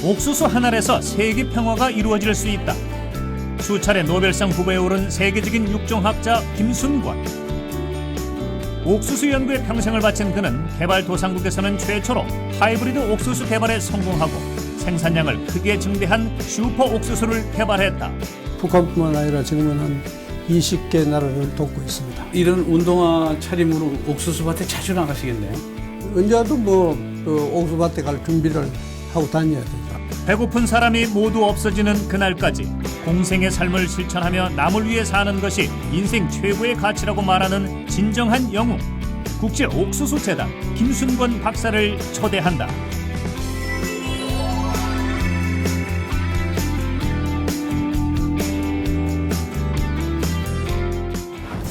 옥수수 한 알에서 세계 평화가 이루어질 수 있다. 수차례 노벨상 후보에 오른 세계적인 육종학자 김순권. 옥수수 연구에 평생을 바친 그는 개발도상국에서는 최초로 하이브리드 옥수수 개발에 성공하고 생산량을 크게 증대한 슈퍼 옥수수를 개발했다. 북한뿐만 아니라 지금은 한 20개 나라를 돕고 있습니다. 이런 운동화 차림으로 옥수수밭에 자주 나가시겠네요. 언제라도 옥수수밭에 갈 준비를 하고 다녀야 되죠. 배고픈 사람이 모두 없어지는 그날까지 공생의 삶을 실천하며 남을 위해 사는 것이 인생 최고의 가치라고 말하는 진정한 영웅, 국제 옥수수 재단 김순권 박사를 초대한다.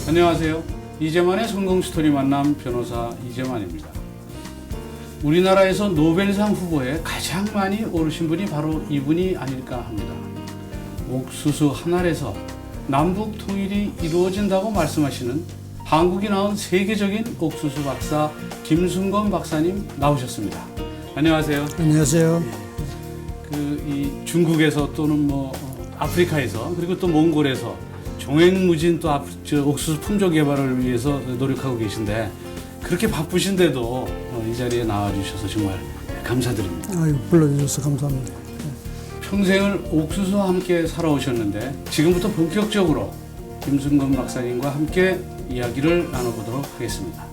안녕하세요. 이재만의 성공 스토리 만남 변호사 이재만입니다. 우리나라에서 노벨상 후보에 가장 많이 오르신 분이 바로 이분이 아닐까 합니다. 옥수수 한 알에서 남북 통일이 이루어진다고 말씀하시는 한국이 낳은 세계적인 옥수수 박사 김순권 박사님 나오셨습니다. 안녕하세요. 안녕하세요. 이 중국에서 또는 아프리카에서 그리고 또 몽골에서 종횡무진 또 옥수수 품종 개발을 위해서 노력하고 계신데 그렇게 바쁘신데도 이 자리에 나와주셔서 정말 감사드립니다. 불러주셔서 감사합니다. 평생을 옥수수와 함께 살아오셨는데 지금부터 본격적으로 김순권 박사님과 함께 이야기를 나눠보도록 하겠습니다.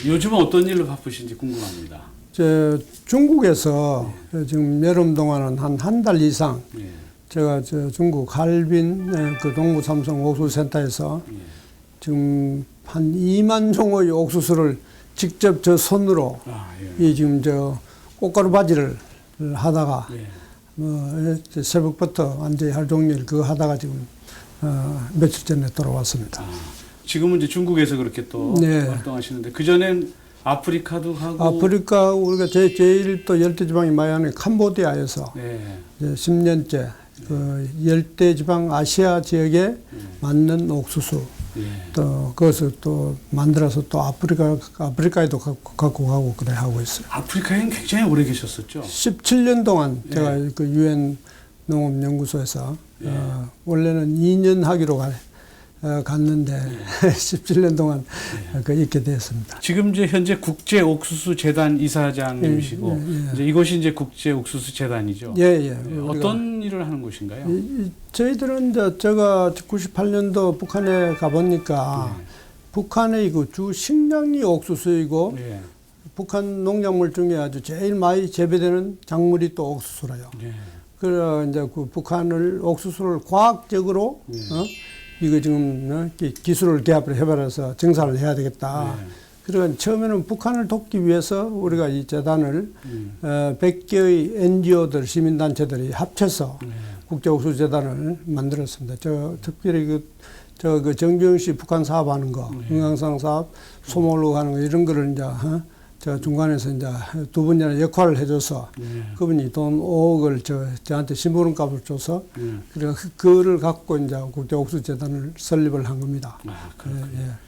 요즘은 어떤 일로 바쁘신지 궁금합니다. 중국에서 지금 여름 동안은 한 달 이상 제가 중국 할빈 그 동부 삼성 옥수수센터에서 지금 한 2만 종의 옥수수를 직접 저 손으로 이 지금 꽃가루 바지를 하다가 새벽부터 완전히 하루 종일 그거 하다가 지금 며칠 전에 돌아왔습니다. 지금은 이제 중국에서 그렇게 또 활동하시는데 그 전엔 아프리카도 하고 아프리카 우리가 제일 또 열대지방이 많이 하는 캄보디아에서 이제 10년째 그 열대지방 아시아 지역에 맞는 옥수수 또 그것을 또 만들어서 또 아프리카에도 갖고 가고 그래 하고 있어요. 아프리카에는 굉장히 오래 계셨었죠. 17년 동안 제가 그 유엔 농업연구소에서 원래는 2년 하기로 갔는데 17년 동안 있게 되었습니다. 지금 이제 현재 국제 옥수수 재단 이사장님이시고 이제 이곳이 이제 국제 옥수수 재단이죠. 어떤 일을 하는 곳인가요? 저희들은 제가 98년도 북한에 가보니까 북한의 그 주 식량이 옥수수이고 북한 농작물 중에 아주 제일 많이 재배되는 작물이 또 옥수수라요. 그래 이제 그 북한을 옥수수를 과학적으로 이거 지금 기술을 개발을 해버려서 증산을 해야 되겠다. 그러니까 처음에는 북한을 돕기 위해서 우리가 이 재단을 100개의 NGO들, 시민단체들이 합쳐서 국제옥수수재단을 만들었습니다. 특별히 그 정주영 씨 북한 사업하는 거, 응강상 사업, 소몰로 하는 거 이런 거를 이제 제가 중간에서 이제 두 분이나 역할을 해줘서 그분이 돈 5억을 저한테 심부름값을 줘서 그래서 그거를 갖고 이제 국제옥수수재단을 설립을 한 겁니다.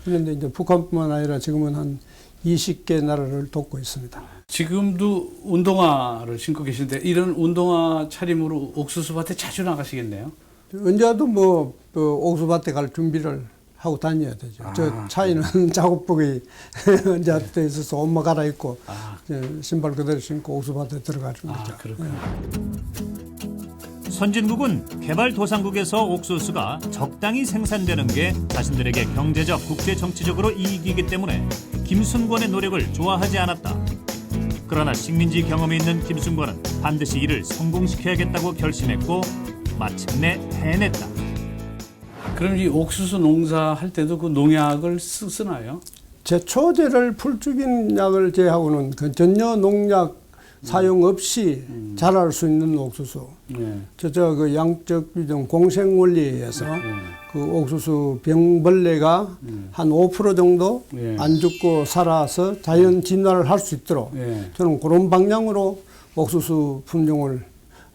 그런데 이제 북한뿐만 아니라 지금은 한 20개 나라를 돕고 있습니다. 지금도 운동화를 신고 계신데 이런 운동화 차림으로 옥수수밭에 자주 나가시겠네요. 언제라도 옥수수밭에 갈 준비를 하고 다녀야 되죠. 저 차이는 작업복이 언제 돼 있어서 옷만 갈아입고 신발 그대로 신고 옥수수밭에 들어가는 거죠. 그렇군요. 선진국은 개발도상국에서 옥수수가 적당히 생산되는 게 자신들에게 경제적, 국제 정치적으로 이익이기 때문에 김순권의 노력을 좋아하지 않았다. 그러나 식민지 경험이 있는 김순권은 반드시 이를 성공시켜야겠다고 결심했고 마침내 해냈다. 그럼 이 옥수수 농사할 때도 그 농약을 쓰나요? 제초제를 풀죽인 약을 제하고는 그 전혀 농약 사용 없이 자랄 수 있는 옥수수. 그 양적 비중 공생 원리에 의해서 그 옥수수 병벌레가 한 5% 정도 안 죽고 살아서 자연 진화를 할 수 있도록 저는 그런 방향으로 옥수수 품종을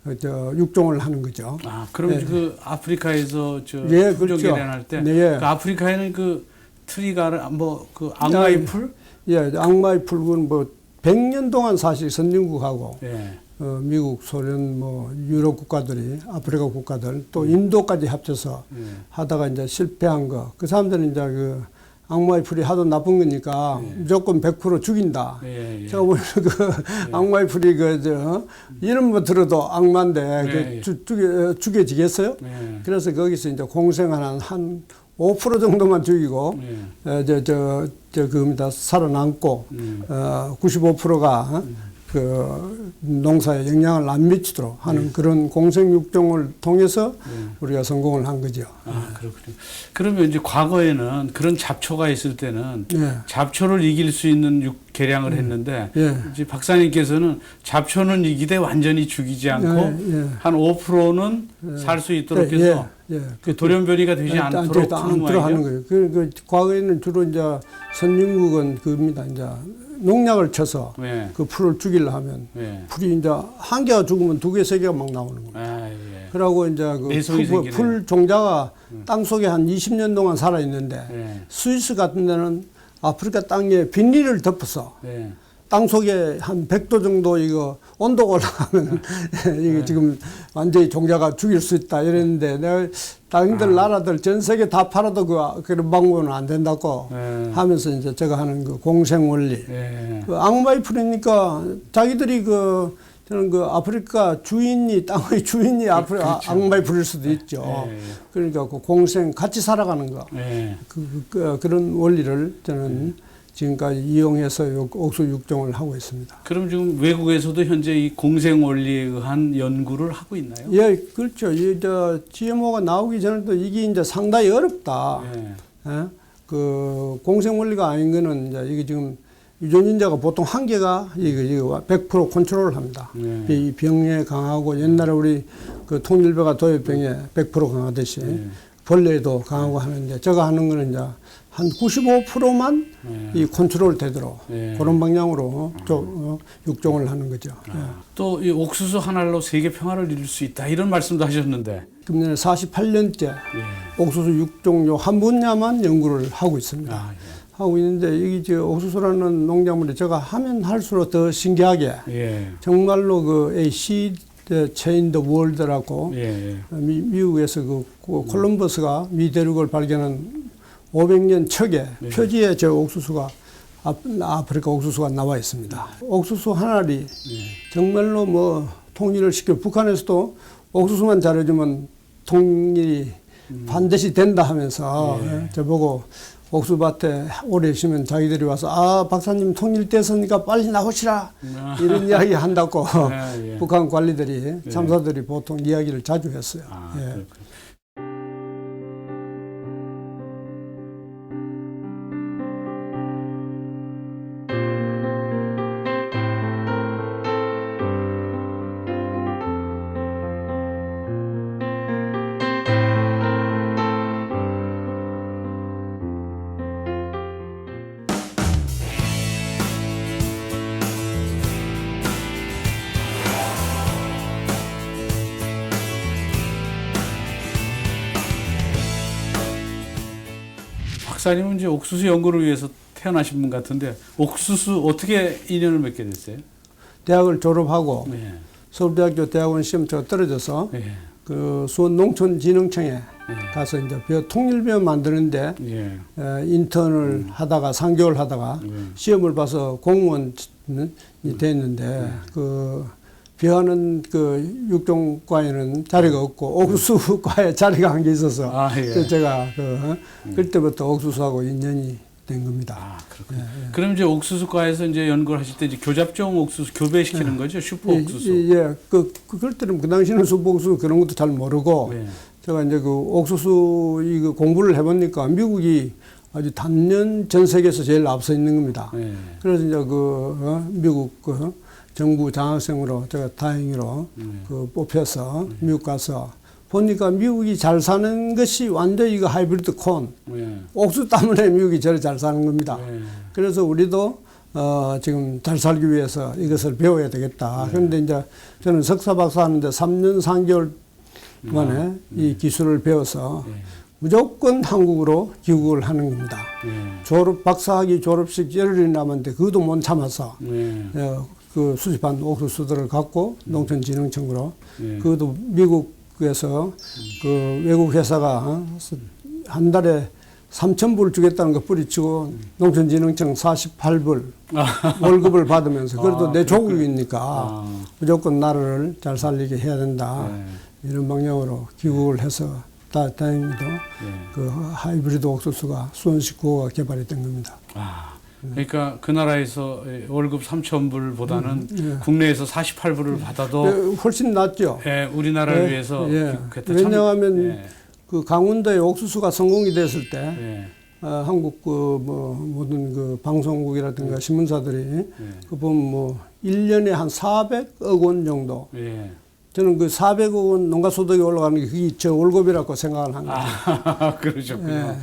육종을 하는 거죠. 아, 그럼 예. 그 아프리카에서 예, 품종 그렇죠. 개량할 때 네. 그 아프리카에는 그 트리가 뭐그 악마의 풀? 예, 악마의 풀은 뭐 100년 동안 사실 선진국하고 예. 미국, 소련, 뭐 유럽 국가들이 아프리카 국가들 또 인도까지 합쳐서 예. 하다가 이제 실패한 거. 그 사람들은 이제 그 악마의 풀이 하도 나쁜 거니까 무조건 100% 죽인다. 예, 예. 제가 보기에는 그 악마의 풀이 이름만 들어도 악마인데 예, 예. 죽여지겠어요? 예. 그래서 거기서 이제 공생하는 한 5% 정도만 죽이고 그겁니다. 살아남고 95%가 그 농사에 영향을 안 미치도록 하는 그런 공생육종을 통해서 우리가 성공을 한 거죠. 아, 그렇군요. 그러면 이제 과거에는 그런 잡초가 있을 때는 예. 잡초를 이길 수 있는 개량을 했는데 예. 이제 박사님께서는 잡초는 이기되 완전히 죽이지 않고 예. 한 5%는 살 수 있도록 해서 그 돌연변이가 되지 않도록 하는 하는 거예요. 그 과거에는 주로 이제 선진국은 그겁니다. 이제 농약을 쳐서 예. 그 풀을 죽이려 하면 예. 풀이 이제 한 개가 죽으면 두 개, 세 개가 막 나오는 겁니다. 아, 예. 그러고 이제 내성이 그 풀 종자가 땅 속에 한 20년 동안 살아 있는데 예. 스위스 같은 데는 아프리카 땅에 비닐을 덮어서 예. 땅 속에 한 100도 정도 이거 온도가 올라가면 이게 지금 완전히 종자가 죽일 수 있다 이랬는데 내가 당인들 나라들 전 세계 다 팔아도 그런 방법은 안 된다고 하면서 이제 제가 하는 그 공생 원리. 그 악마의 풀이니까 자기들이 저는 그 아프리카 주인이 땅의 주인이 그렇죠. 악마의 풀일 수도 있죠. 그러니까 그 공생 같이 살아가는 거. 그런 원리를 저는 지금까지 이용해서 옥수 육종을 하고 있습니다. 그럼 지금 외국에서도 현재 이 공생 원리에 의한 연구를 하고 있나요? 예, 그렇죠. GMO가 나오기 전에도 이게 이제 상당히 어렵다. 예? 그 공생 원리가 아닌 거는 이제 이게 지금 유전인자가 보통 한 개가 이거 100% 컨트롤을 합니다. 이 병에 강하고 옛날에 우리 그 통일배가 도열병에 100% 강하듯이 벌레에도 강하고 하는데 제가 하는 거는 이제 한 95%만 이 컨트롤 되도록 그런 방향으로 육종을 하는 거죠. 또 이 옥수수 한 알로 세계 평화를 이룰 수 있다 이런 말씀도 하셨는데 금년에 48년째 옥수수 육종 요 한 분야만 연구를 하고 있습니다. 하고 있는데 이게 옥수수라는 농작물이 제가 하면 할수록 더 신기하게 정말로 그 seed chain the world라고 미국에서 그 콜럼버스가 미 대륙을 발견한 500년 척에 표지에 저 옥수수가 아프리카 옥수수가 나와 있습니다. 옥수수 한 알이 정말로 뭐 통일을 시켜 북한에서도 옥수수만 잘해주면 통일이 반드시 된다 하면서 저보고 옥수밭에 오래 있으면 자기들이 와서 박사님 통일됐으니까 빨리 나오시라 이런 이야기 한다고 북한 관리들이 참사들이 보통 이야기를 자주 했어요. 박사님은 이제 옥수수 연구를 위해서 태어나신 분 같은데 옥수수 어떻게 인연을 맺게 됐어요? 대학을 졸업하고 서울대학교 대학원 시험처가 떨어져서 그 수원 농촌진흥청에 가서 이제 통일벼 만드는데 인턴을 하다가 3개월 하다가 시험을 봐서 공무원이 됐는데 그 벼하는 그 육종과에는 자리가 없고 옥수수과에 자리가 한 게 있어서 그래서 제가 그때부터 옥수수하고 인연이 된 겁니다. 그렇군요. 그럼 이제 옥수수과에서 이제 연구를 하실 때 이제 교잡종 옥수수 교배시키는 거죠? 슈퍼 옥수수. 그럴 때는 그 당시에는 슈퍼 옥수수 그런 것도 잘 모르고 제가 이제 그 옥수수 이거 공부를 해보니까 미국이 아주 단연 전 세계에서 제일 앞서 있는 겁니다. 그래서 이제 미국 정부 장학생으로 제가 다행히로 뽑혀서 미국 가서 보니까 미국이 잘 사는 것이 완전 이거 하이브리드 콘. 옥수수 때문에 미국이 제일 잘 사는 겁니다. 그래서 우리도 지금 잘 살기 위해서 이것을 배워야 되겠다. 그런데 이제 저는 석사 박사 하는데 3년 3개월 만에 이 기술을 배워서 무조건 한국으로 귀국을 하는 겁니다. 박사학위 졸업식 열흘이 남았는데 그것도 못 참아서 그 수집한 옥수수들을 갖고 농촌진흥청으로 그것도 미국에서 그 외국 회사가 한 달에 3,000불 주겠다는 거 뿌리치고 농촌진흥청 48불 월급을 받으면서 그래도 내 조국이니까 무조건 나라를 잘 살리게 해야 된다. 이런 방향으로 귀국을 해서 다행히도 그 하이브리드 옥수수가 수원식 구호가 개발이 된 겁니다. 그러니까 그 나라에서 월급 3,000불보다는 국내에서 48불을 받아도 훨씬 낫죠. 우리나라를 위해서 기국했다. 왜냐하면 그 강원도에 옥수수가 성공이 됐을 때 한국 그 뭐 모든 그 방송국이라든가 신문사들이 그 보면 뭐 1년에 한 400억 원 정도. 저는 그 400억 원 농가 소득이 올라가는 게 그게 저 월급이라고 생각을 한 거죠. 그러셨군요.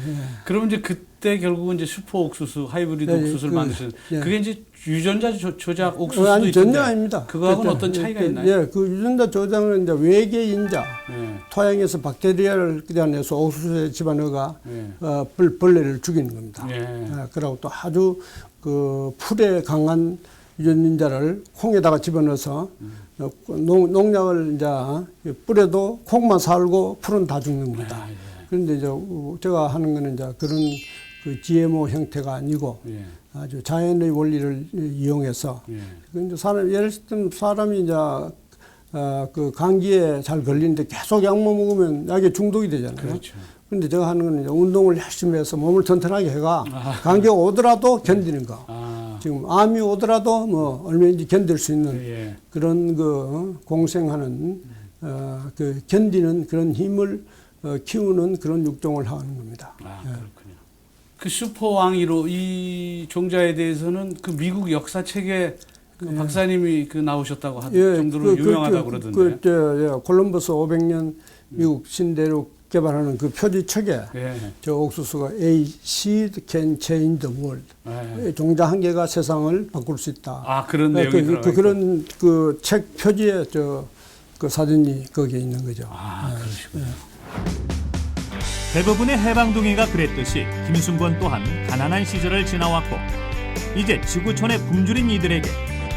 그러면 이제 그때 결국은 이제 슈퍼 옥수수, 하이브리드 옥수수를 만드신 그게 이제 유전자 조작 옥수수도 아니, 전혀 아닙니다. 그거하고는 어떤 차이가 있나요? 그 유전자 조작은 이제 외계인자, 토양에서 박테리아를 끌어내서 옥수수의 집안어가 벌레를 죽이는 겁니다. 그리고 또 아주 그 풀에 강한 유전인자를 콩에다가 집어넣어서 농약을 이제 뿌려도 콩만 살고 풀은 다 죽는 겁니다. 그런데 이제 제가 하는 거는 이제 그런 그 GMO 형태가 아니고 아주 자연의 원리를 이용해서 근데 예를 들면 사람이 이제 그 감기에 잘 걸리는데 계속 약만 먹으면 약에 중독이 되잖아요. 그렇죠. 근데 제가 하는 건 이제 운동을 열심히 해서 몸을 튼튼하게 해가 감기가 오더라도 견디는 거. 지금 암이 오더라도 뭐 얼마든지 견딜 수 있는 그런 그 공생하는 그 견디는 그런 힘을 키우는 그런 육종을 하는 겁니다. 그렇군요. 그 슈퍼왕이로 이 종자에 대해서는 그 미국 역사책에 그 박사님이 그 나오셨다고 할 정도로 유명하다고 그러던데. 콜럼버스 500년 미국 신대륙 개발하는 그 표지책에 저 옥수수가 A seed can change the world. 종자 한 개가 세상을 바꿀 수 있다. 그런 내용이 들어가 그런 그 책 표지에 그 사진이 거기에 있는 거죠. 그러시군요. 대부분의 해방둥이가 그랬듯이 김순권 또한 가난한 시절을 지나왔고 이제 지구촌의 굶주린 이들에게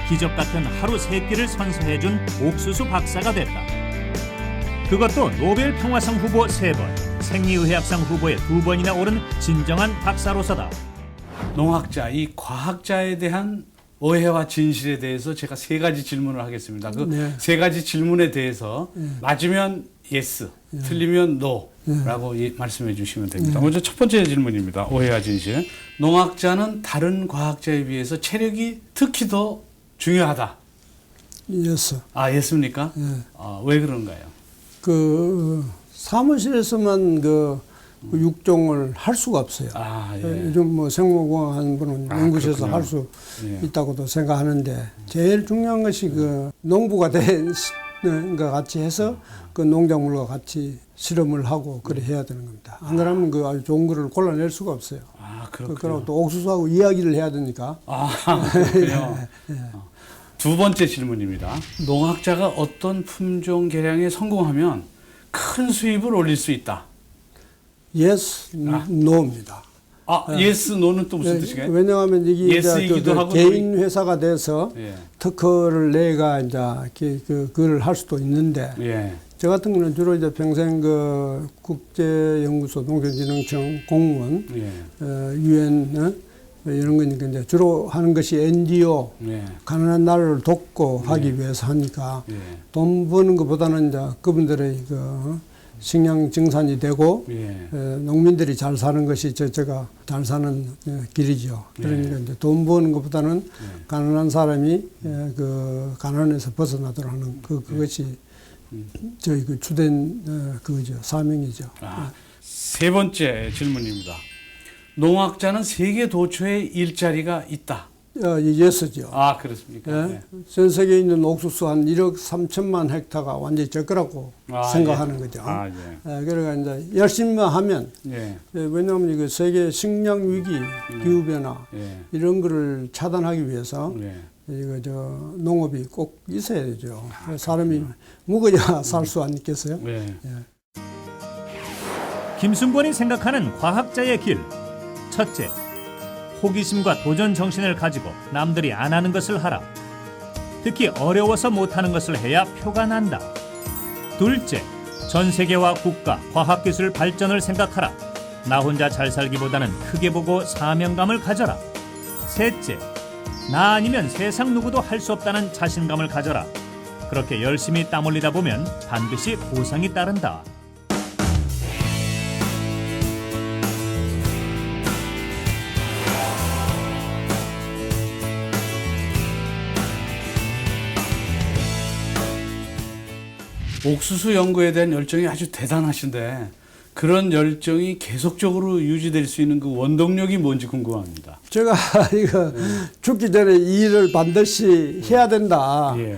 기적 같은 하루 세 끼를 선사해준 옥수수 박사가 됐다. 그것도 노벨 평화상 후보 3번, 생리의학상 후보에 2번이나 오른 진정한 박사로서다. 농학자, 이 과학자에 대한 오해와 진실에 대해서 제가 3가지 질문을 하겠습니다. 그 3가지 질문에 대해서 맞으면 yes, 틀리면 no라고 말씀해 주시면 됩니다. 먼저 첫 번째 질문입니다. 오해와 진실. 농학자는 다른 과학자에 비해서 체력이 특히 더 중요하다. yes. 예스입니까? 왜 그런가요? 그 사무실에서만 그 육종을 할 수가 없어요. 요즘 뭐 생물공학 하는 분은 연구실에서 할 수 있다고도 생각하는데 제일 중요한 것이 그 농부가 된 것 같이 해서 그 농작물과 같이 실험을 하고 그래 해야 되는 겁니다. 안 그러면 그 아주 좋은 거를 골라낼 수가 없어요. 그리고 또 옥수수하고 이야기를 해야 되니까. 그렇군요. 두 번째 질문입니다. 농학자가 어떤 품종 개량에 성공하면 큰 수입을 올릴 수 있다. Yes, no입니다. yes, no는 또 무슨 뜻이가요? 왜냐하면 이게 yes이기도 하고 개인 회사가 돼서 특허를 내가 이제 그걸 할 수도 있는데 저 같은 경우는 주로 이제 평생 그 국제연구소 농촌진흥청 공무원, UN 이런 거니까 이제 주로 하는 것이 NGO, 가난한 나라를 돕고 하기 위해서 하니까 돈 버는 것보다는 이제 그분들의 그 식량 증산이 되고 농민들이 잘 사는 것이 제가 잘 사는 길이죠. 그러니까 이제 돈 버는 것보다는 가난한 사람이 그 가난에서 벗어나도록 하는 그것이 저희 그 주된 그거죠. 사명이죠. 세 번째 질문입니다. 농학자는 세계 도처에 일자리가 있다. 예스죠. 아, 그렇습니까? 예? 네. 전 세계에 있는 옥수수 한 1억 3천만 헥타가 완전히 적거라고 생각하는 거죠. 아, 예. 그러니까 이제 열심히만 하면, 예. 왜냐하면 이거 세계 식량 위기, 기후 변화 예. 이런 거를 차단하기 위해서 예. 이거 농업이 꼭 있어야 되죠. 사람이 먹어야 살 수 있겠어요? 예. 김순권이 생각하는 과학자의 길. 첫째, 호기심과 도전 정신을 가지고 남들이 안 하는 것을 하라. 특히 어려워서 못하는 것을 해야 표가 난다. 둘째, 전 세계와 국가, 과학기술 발전을 생각하라. 나 혼자 잘 살기보다는 크게 보고 사명감을 가져라. 셋째, 나 아니면 세상 누구도 할 수 없다는 자신감을 가져라. 그렇게 열심히 땀 흘리다 보면 반드시 보상이 따른다. 옥수수 연구에 대한 열정이 아주 대단하신데 그런 열정이 계속적으로 유지될 수 있는 그 원동력이 뭔지 궁금합니다. 제가 이거 죽기 전에 이 일을 반드시 해야 된다. 예.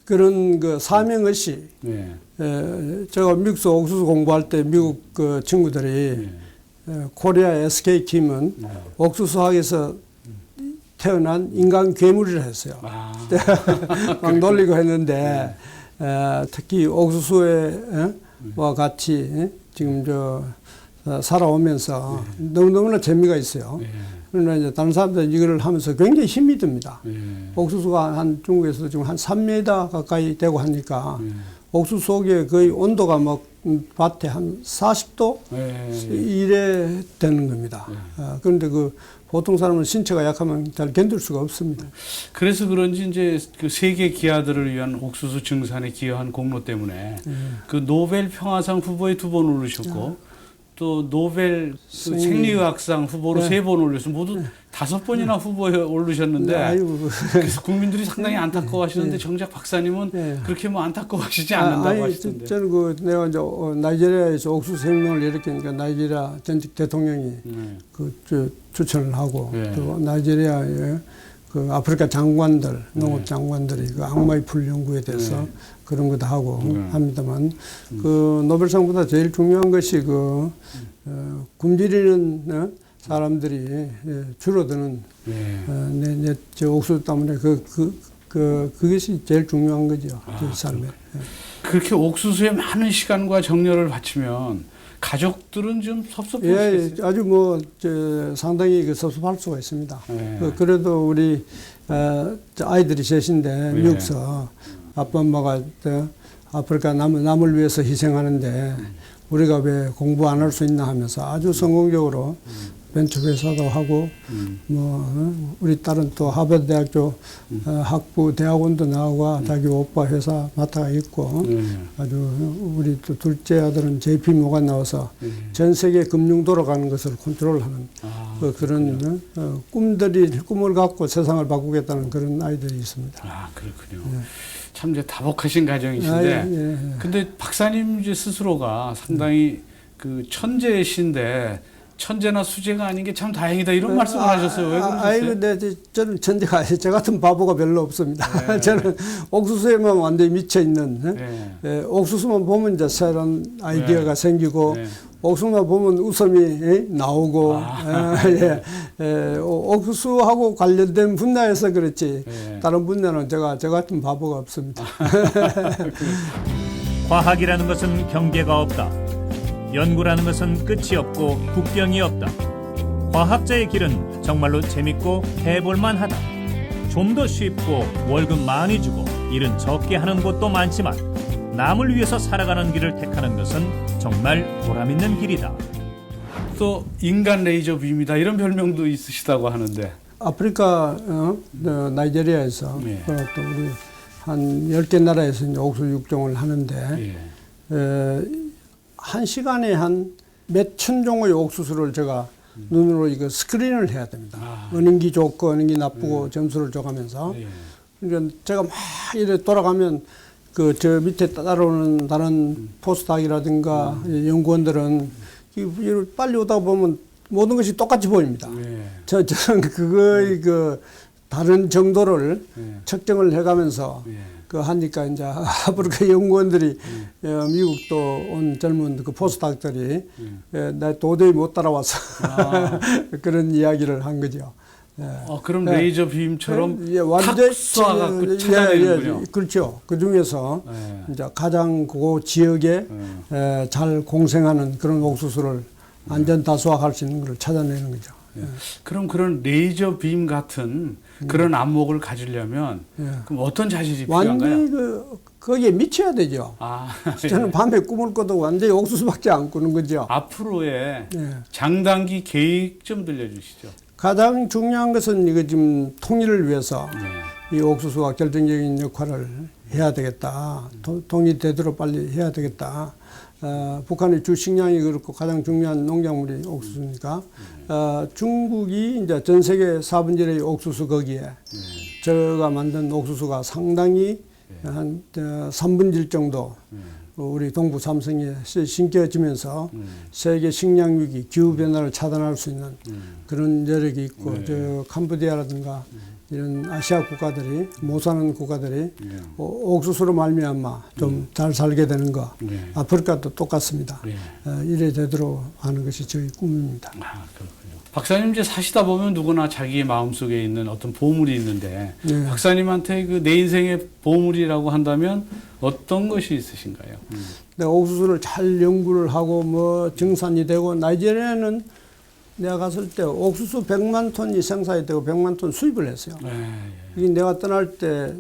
그런 그 사명의식. 예. 제가 미국에서 옥수수 공부할 때 미국 그 친구들이 코리아 SK 팀은 옥수수학에서 태어난 인간 괴물이라 했어요. 아. 막 놀리고 했는데 특히 옥수수와 같이 지금 살아오면서 너무너무나 재미가 있어요. 그러나 이제 다른 사람들은 이걸 하면서 굉장히 힘이 듭니다. 옥수수가 중국에서도 지금 한 3m 가까이 되고 하니까 옥수수 속에 거의 온도가 막 밭에 한 40도 이래 되는 겁니다. 그런데 보통 사람은 신체가 약하면 잘 견딜 수가 없습니다. 그래서 그런지 이제 그 세계 기아들을 위한 옥수수 증산에 기여한 공로 때문에 그 노벨 평화상 후보에 2번 오르셨고 또 노벨 그 생리의학상 후보로 3번 올려서 모두 5번이나 후보에 오르셨는데 그래서 국민들이 상당히 안타까워하시는데 정작 박사님은 그렇게 뭐 안타까워하시지 않는다고 하시던데. 저는 내가 이제 나이지리아에서 옥수수 혁명을 일으키니까 나이지리아 전직 대통령이 추천을 하고 또 나이지리아의 그 아프리카 장관들, 농업 장관들이 그 악마의 풀 연구에 대해서 그런 것도 하고 합니다만 그 노벨상보다 제일 중요한 것이 굶주리는 사람들이 줄어드는 저 옥수수 때문에 그것이 제일 중요한 거죠. 제 삶에. 그렇게 옥수수에 많은 시간과 정열을 바치면 가족들은 좀 섭섭할 수 있어요. 아주 상당히 섭섭할 수가 있습니다. 그래도 우리 아이들이 셋인데 미국서 아빠 엄마가 아프리카 남을 위해서 희생하는데 우리가 왜 공부 안 할 수 있나 하면서 아주 성공적으로 벤처회사도 하고 우리 딸은 또 하버드 대학교 학부 대학원도 나오고 자기 오빠 회사 맡아 있고 아주 우리 또 둘째 아들은 JP 모간 나와서 전 세계 금융 돌아가는 것을 컨트롤하는 그런 꿈을 갖고 세상을 바꾸겠다는 그런 아이들이 있습니다. 아, 그렇군요. 참 이제 다복하신 가정이신데 근데 박사님 이제 스스로가 상당히 그 천재신데 천재나 수재가 아닌 게 참 다행이다 이런 말씀을 하셨어요. 왜 그러셨어요? 근데 저는 천재가 아니에요. 저 같은 바보가 별로 없습니다. 저는 옥수수에만 완전히 미쳐 있는 옥수수만 보면 이제 새로운 아이디어가 생기고 옥수수만 보면 웃음이 나오고 옥수수하고 관련된 분야에서 그렇지 다른 분야는 저 같은 바보가 없습니다. 과학이라는 것은 경계가 없다. 연구라는 것은 끝이 없고 국경이 없다. 과학자의 길은 정말로 재밌고 해볼만 하다. 좀 더 쉽고 월급 많이 주고 일은 적게 하는 곳도 많지만 남을 위해서 살아가는 길을 택하는 것은 정말 보람있는 길이다. 또 인간 레이저 빔이다 이런 별명도 있으시다고 하는데 아프리카 나이지리아에서 또 우리 한 10개 나라에서 이제 옥수수 육종을 하는데 한 시간에 한 몇천 종의 옥수수를 제가 눈으로 이거 스크린을 해야 됩니다. 은행기 좋고 은행기 나쁘고 점수를 줘가면서. 그러니까 제가 막 이래 돌아가면 저 밑에 따라오는 다른 포스닥이라든가 연구원들은 빨리 오다 보면 모든 것이 똑같이 보입니다. 저는 그거의 다른 정도를 예. 측정을 해가면서 예. 그 하니까 이제 아프리카 연구원들이 미국도 온 젊은 그 포스닥들이 나 도저히 못 따라와서 아. 그런 이야기를 한 거죠. 예. 그럼 레이저 빔처럼 예, 탁 쏴갖고 찾아내는군요. 그렇죠. 그 중에서 예. 이제 가장 그 지역에 잘 공생하는 그런 옥수수를 안전 다수화할 수 있는 걸 찾아내는 거죠. 예. 그럼 그런 레이저 빔 같은 그런 안목을 가지려면 예. 그럼 어떤 자질이 필요한가요? 완전히 거기에 미쳐야 되죠. 아, 저는 밤에 꿈을 꿔도 완전히 옥수수밖에 안 꾸는 거죠. 앞으로의 예. 장단기 계획 좀 들려주시죠. 가장 중요한 것은 이거 지금 통일을 위해서 네. 이 옥수수가 결정적인 역할을 해야 되겠다. 통일되도록 빨리 해야 되겠다. 북한의 주 식량이 그렇고 가장 중요한 농작물이 옥수수니까 중국이 이제 전 세계 4분之1의 옥수수 거기에 저가 만든 옥수수가 상당히 한 3분의 1 정도 우리 동부 삼성에 심겨지면서 세계 식량 위기, 기후 변화를 차단할 수 있는 그런 여력이 있고 저 캄보디아라든가 이런 아시아 국가들이 못 사는 국가들이 옥수수로 말미암아 좀 잘 살게 되는 거. 아프리카도 똑같습니다. 이래 되도록 하는 것이 저희 꿈입니다. 아, 그렇군요. 박사님 이제 사시다 보면 누구나 자기의 마음속에 있는 어떤 보물이 있는데 네. 박사님한테 그 내 인생의 보물이라고 한다면 어떤 것이 있으신가요? 내가 옥수수를 잘 연구를 하고 뭐 증산이 되고 나이지리아는 내가 갔을 때 옥수수 100만 톤이 생산이 되고 100만 톤 수입을 했어요. 이게 내가 떠날 때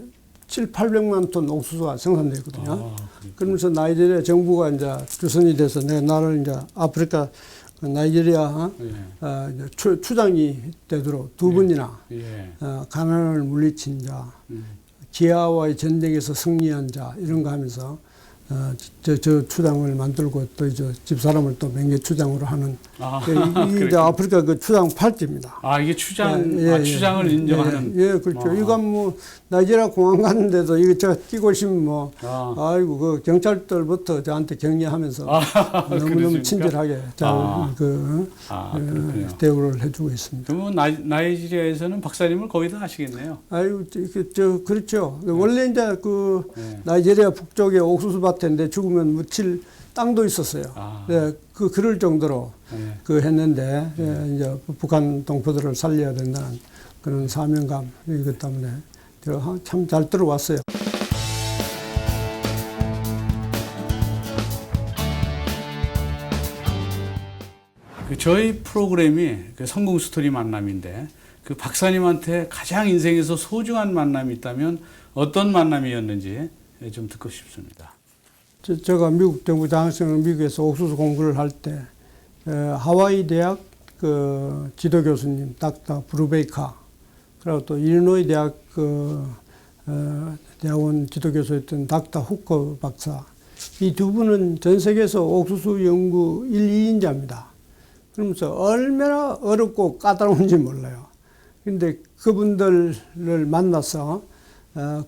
800만 ton 옥수수가 생산되거든요. 그러면서 나이지리아 정부가 이제 주선이 돼서 내가 나를 이제 아프리카 나이지리아 이제 추장이 되도록 두 번이나 가난을 물리친 자, 기아와의 전쟁에서 승리한 자 이런 거 하면서 저 추장을 만들고 또 이제 집사람을 또 맹계 추장으로 하는 이게 이제 아프리카 그 추장 8기입니다. 아 이게 추장 추장을 인정하는. 그렇죠. 이건 뭐 나이지리아 공항 갔는데도 이거 제가 끼고 있으면 뭐 아이고 그 경찰들부터 저한테 격려하면서 너무너무 친절하게 잘 대우를 해주고 있습니다. 그러면 나이지리아에서는 박사님을 거의 다 아시겠네요. 아이고 그렇죠. 원래 이제 그 나이지리아 북쪽에 옥수수 밭인데 죽으면 묻힐 땅도 있었어요. 그럴 정도로 그 했는데 이제 북한 동포들을 살려야 된다는 그런 사명감 이것 때문에 제가 참 잘 들어왔어요. 저희 프로그램이 그 성공 스토리 만남인데 그 박사님한테 가장 인생에서 소중한 만남이 있다면 어떤 만남이었는지 좀 듣고 싶습니다. 제가 미국 정부 장학생을 미국에서 옥수수 공부를 할 때 하와이 대학 그 지도 교수님 닥터 브루베이카 그리고 또 일리노이 대학 대학원 지도 교수였던 닥터 후커 박사 이 두 분은 전 세계에서 옥수수 연구 1, 2인자입니다. 그러면서 얼마나 어렵고 까다로운지 몰라요. 그런데 그분들을 만나서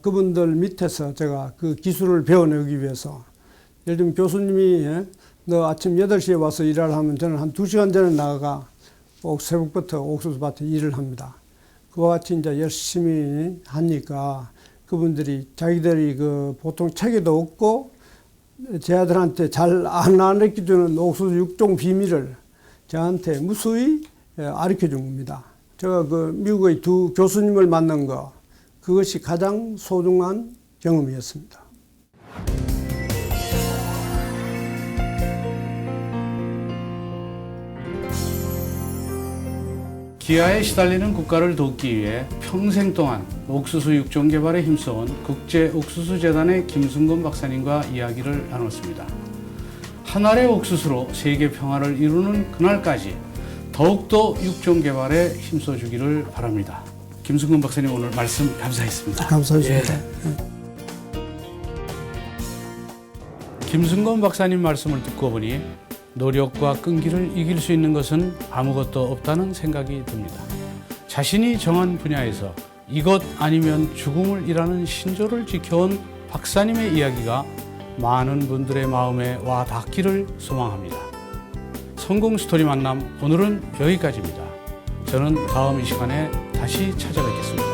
그분들 밑에서 제가 그 기술을 배워내기 위해서 예를 들면 교수님이 너 아침 8시에 와서 일하라 하면 저는 한 2시간 전에 나가가 새벽부터 옥수수 밭에 일을 합니다. 그와 같이 이제 열심히 하니까 그분들이 자기들이 그 보통 체계도 없고 제 아들한테 잘 안 알려주는 옥수수 6종 비밀을 저한테 무수히 가르쳐 준 겁니다. 제가 그 미국의 두 교수님을 만난 거 그것이 가장 소중한 경험이었습니다. 기아에 시달리는 국가를 돕기 위해 평생 동안 옥수수 6종 개발에 힘써온 국제옥수수재단의 김순건 박사님과 이야기를 나눴습니다. 한 알의 옥수수로 세계 평화를 이루는 그날까지 더욱더 6종 개발에 힘써주기를 바랍니다. 김순건 박사님 오늘 말씀 감사했습니다. 감사합니다. 김순건 박사님 말씀을 듣고 보니 노력과 끈기를 이길 수 있는 것은 아무것도 없다는 생각이 듭니다. 자신이 정한 분야에서 이것 아니면 죽음을 일하는 신조를 지켜온 박사님의 이야기가 많은 분들의 마음에 와 닿기를 소망합니다. 성공 스토리 만남 오늘은 여기까지입니다. 저는 다음 이 시간에 다시 찾아뵙겠습니다.